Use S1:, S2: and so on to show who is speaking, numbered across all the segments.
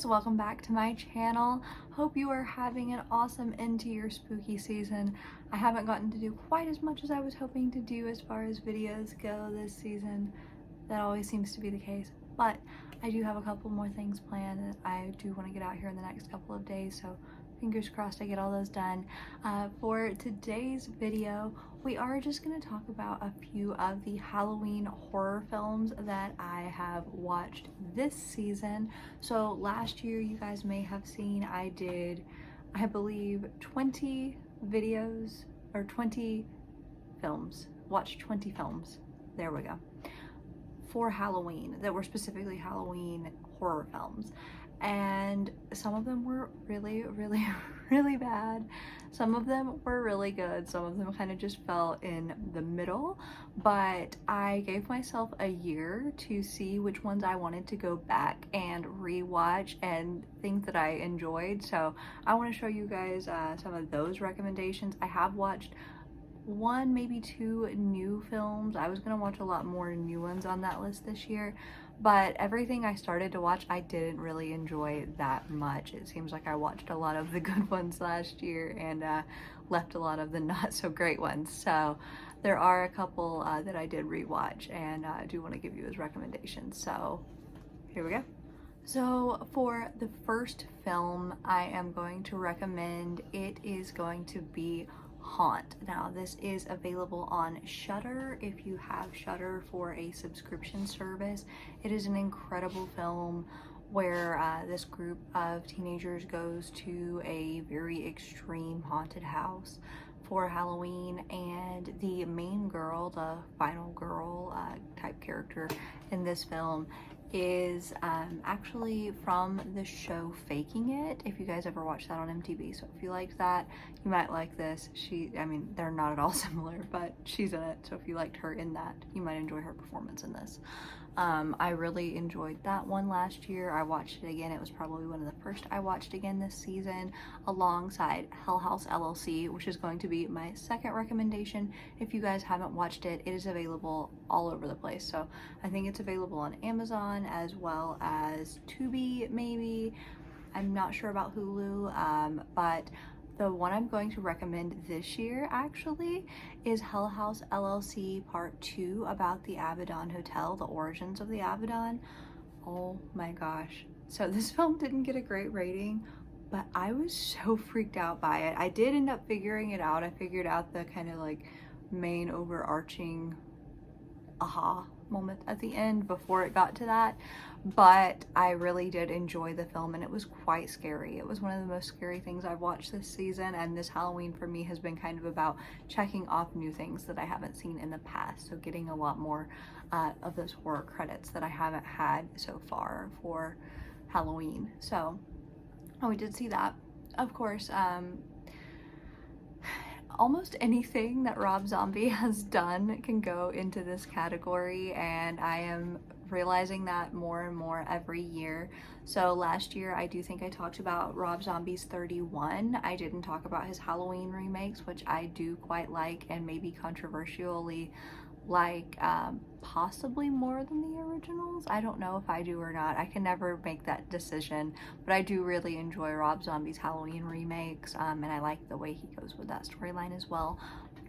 S1: guys, welcome back to my channel. Hope you are having an awesome end to your spooky season. I haven't gotten to do quite as much as I was hoping to do as far as videos go this season. That always seems to be the case, but I do have a couple more things planned that I do want to get out here in the next couple of days, so fingers crossed I get all those done. For today's video, we are just going to talk about a few of the Halloween horror films that I have watched this season. So last year, you guys may have seen I did, I believe, 20 videos or 20 films. Watched 20 films. There we go. For Halloween that were specifically Halloween horror films. And some of them were really bad. Some of them were really good. Some of them kind of just fell in the middle, but I gave myself a year to see which ones I wanted to go back and rewatch and things that I enjoyed. So I want to show you guys some of those recommendations. I have watched one, maybe two new films. I was gonna watch a lot more new ones on that list this year, but everything I started to watch I didn't really enjoy that much. It seems like I watched a lot of the good ones last year and left a lot of the not so great ones. So there are a couple that I did rewatch and I do want to give you as recommendations. So here we go. So for the first film I am going to recommend, it is going to be Haunt. Now this is available on Shudder if you have Shudder for a subscription service. It is an incredible film where this group of teenagers goes to a very extreme haunted house for Halloween, and the main girl, the final girl type character in this film, is actually from the show Faking It, if you guys ever watched that on MTV. So if you liked that, you might like this. I mean, they're not at all similar, but she's in it. So if you liked her in that, you might enjoy her performance in this. I really enjoyed that one last year. I watched it again. It was probably one of the first I watched again this season, alongside Hellhouse LLC, which is going to be my second recommendation. If you guys haven't watched it, it is available all over the place. So I think it's available on Amazon as well as Tubi, maybe. I'm not sure about Hulu, but the one I'm going to recommend this year actually is Hellhouse LLC Part 2, about the Abaddon Hotel, the origins of the Abaddon. Oh my gosh. So this film didn't get a great rating, but I was so freaked out by it. I did end up figuring it out. I figured out the kind of like main overarching aha moment at the end before it got to that, but I really did enjoy the film and it was quite scary. It was one of the most scary things I've watched this season, and this Halloween for me has been kind of about checking off new things that I haven't seen in the past, so getting a lot more of those horror credits that I haven't had so far for Halloween. So we did see that. Of course, almost anything that Rob Zombie has done can go into this category, and I am realizing that more and more every year. So last year I do think I talked about Rob Zombie's 31. I didn't talk about his Halloween remakes, which I do quite like and maybe controversially like, possibly more than the originals. I don't know if I do or not. I can never make that decision, but I do really enjoy Rob Zombie's Halloween remakes, and I like the way he goes with that storyline as well.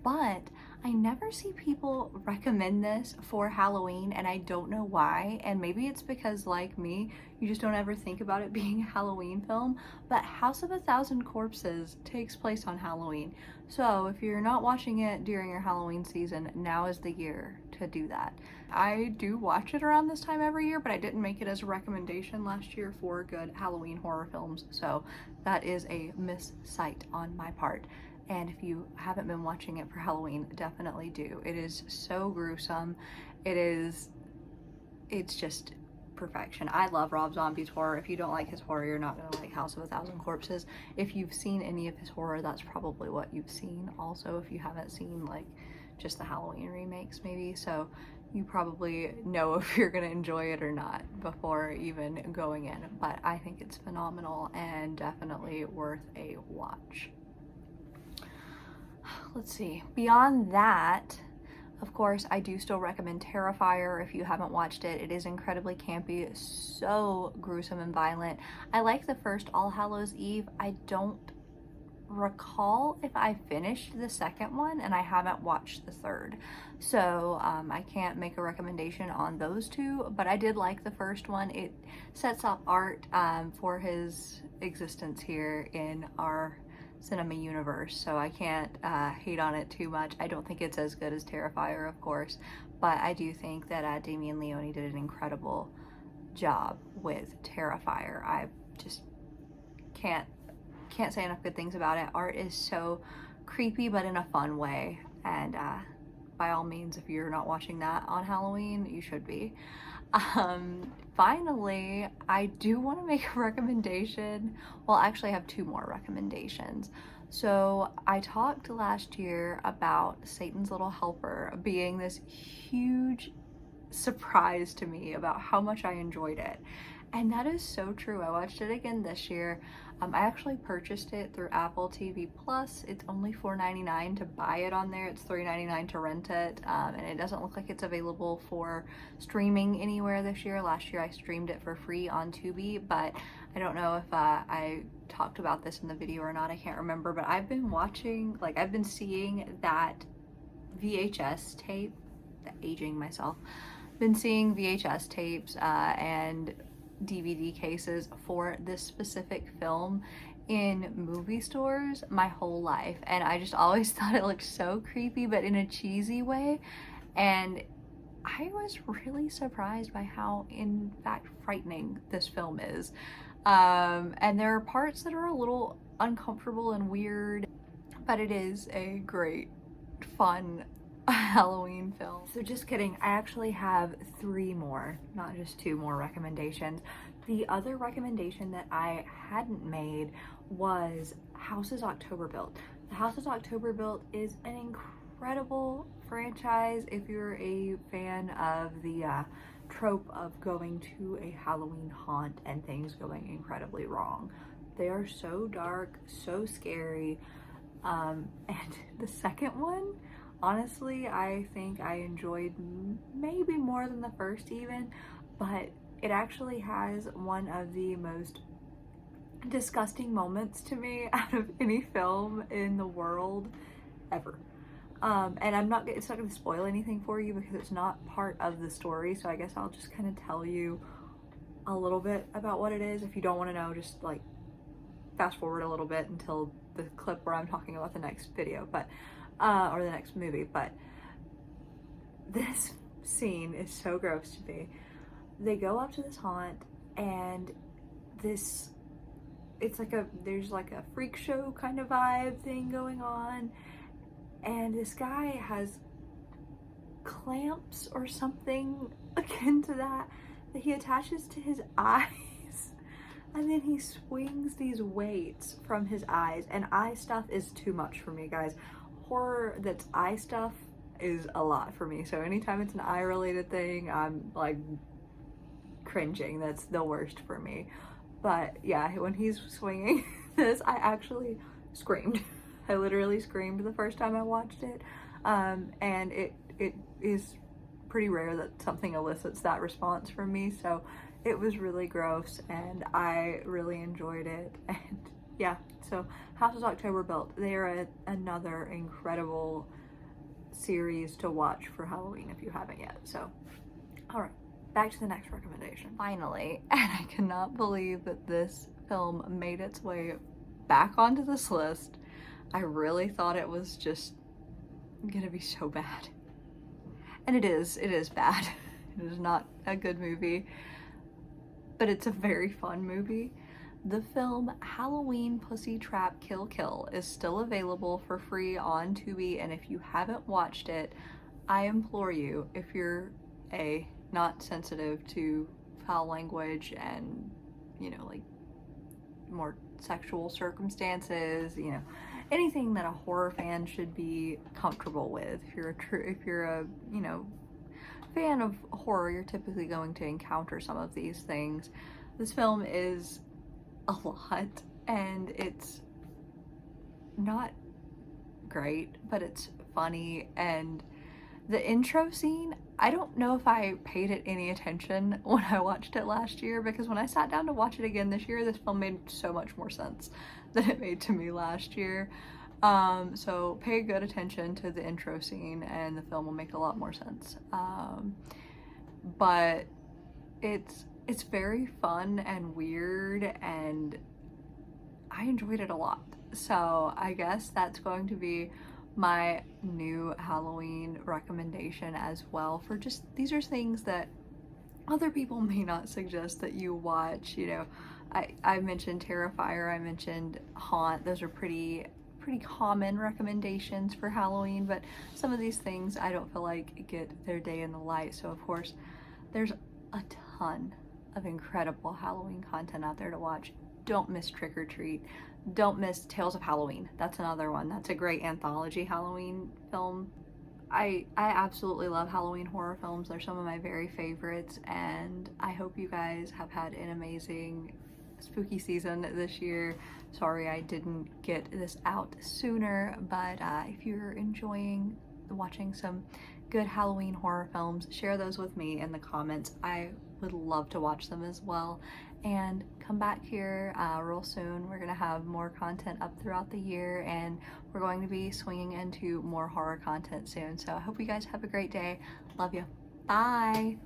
S1: But I never see people recommend this for Halloween, and I don't know why. And maybe it's because, like me, you just don't ever think about it being a Halloween film, but House of a Thousand Corpses takes place on Halloween. So if you're not watching it during your Halloween season, now is the year to do that. I do watch it around this time every year, but I didn't make it as a recommendation last year for good Halloween horror films, so that is a missight on my part. And if you haven't been watching it for Halloween, definitely do. It is so gruesome. It's just perfection. I love Rob Zombie's horror. If you don't like his horror, you're not gonna like House of a Thousand Corpses. If you've seen any of his horror, that's probably what you've seen also, if you haven't seen like just the Halloween remakes maybe. So you probably know if you're gonna enjoy it or not before even going in. But I think it's phenomenal and definitely worth a watch. Let's see, beyond that, Of course, I do still recommend Terrifier if you haven't watched it. It is incredibly campy, so gruesome and violent. I like the first All Hallows Eve. I don't recall if I finished the second one, and I haven't watched the third. So I can't make a recommendation on those two, but I did like the first one. It sets up Art for his existence here in our cinema universe, so I can't hate on it too much. I don't think it's as good as Terrifier, of course, but I do think that Damien Leone did an incredible job with Terrifier. I just can't say enough good things about it. Art is so creepy, but in a fun way, and by all means, if you're not watching that on Halloween, you should be. Finally, I do want to make a recommendation. Well, actually I have two more recommendations. So I talked last year about Satan's Little Helper being this huge surprise to me about how much I enjoyed it. And that is so true. I watched it again this year. I actually purchased it through Apple TV Plus. It's only $4.99 to buy it on there. It's $3.99 to rent it. And it doesn't look like it's available for streaming anywhere this year. Last year I streamed it for free on Tubi, but I don't know if I talked about this in the video or not. I can't remember, but I've been watching, I've been seeing that VHS tape, aging myself, been seeing VHS tapes and DVD cases for this specific film in movie stores my whole life, and I just always thought it looked so creepy, but in a cheesy way, and I was really surprised by how, in fact, frightening this film is. And there are parts that are a little uncomfortable and weird, but it is a great, fun Halloween film. So just kidding, I actually have 3 more, not just 2 more recommendations. The other recommendation that I hadn't made was House's October Built. The House's October Built is an incredible franchise if you're a fan of the trope of going to a Halloween haunt and things going incredibly wrong. They are so dark, so scary, and the second one, honestly, I think I enjoyed maybe more than the first even, but it actually has one of the most disgusting moments to me out of any film in the world ever. And it's not going to spoil anything for you because it's not part of the story, so I guess I'll just kind of tell you a little bit about what it is. If you don't want to know, just fast forward a little bit until the clip where I'm talking about the next video, but or the next movie. But this scene is so gross to me. They go up to this haunt, and there's like a freak show kind of vibe thing going on, and this guy has clamps or something akin to that he attaches to his eyes, and then he swings these weights from his eyes, and eye stuff is too much for me, guys. Horror that's eye stuff is a lot for me, so anytime it's an eye related thing, I'm cringing. That's the worst for me. But yeah, when he's swinging this, I actually screamed. I literally screamed the first time I watched it, and it is pretty rare that something elicits that response from me, so it was really gross and I really enjoyed it. And yeah, so House's October Built, they are another incredible series to watch for Halloween if you haven't yet. So all right, back to the next recommendation. Finally, and I cannot believe that this film made its way back onto this list. I really thought it was just gonna be so bad. And it is bad. It is not a good movie, but it's a very fun movie. The film Halloween Pussy Trap Kill Kill is still available for free on Tubi, and if you haven't watched it, I implore you, if you're not sensitive to foul language and, more sexual circumstances, anything that a horror fan should be comfortable with. If you're a fan of horror, you're typically going to encounter some of these things. This film is a lot, and it's not great, but it's funny, and The intro scene, I don't know if I paid it any attention when I watched it last year, because when I sat down to watch it again this year, this film made so much more sense than it made to me last year. So pay good attention to the intro scene and the film will make a lot more sense. But it's very fun and weird, and I enjoyed it a lot. So I guess that's going to be my new Halloween recommendation as well, for just, these are things that other people may not suggest that you watch. You know, I mentioned Terrifier, I mentioned Haunt, those are pretty common recommendations for Halloween, but some of these things I don't feel like get their day in the light. So of course there's a ton of incredible Halloween content out there to watch. Don't miss Trick or Treat. Don't miss Tales of Halloween. That's another one. That's a great anthology Halloween film. I absolutely love Halloween horror films. They're some of my very favorites, and I hope you guys have had an amazing spooky season this year. Sorry I didn't get this out sooner, but if you're enjoying watching some good Halloween horror films, share those with me in the comments. I would love to watch them as well. And come back here real soon. We're gonna have more content up throughout the year, and we're going to be swinging into more horror content soon. So I hope you guys have a great day. Love you. Bye.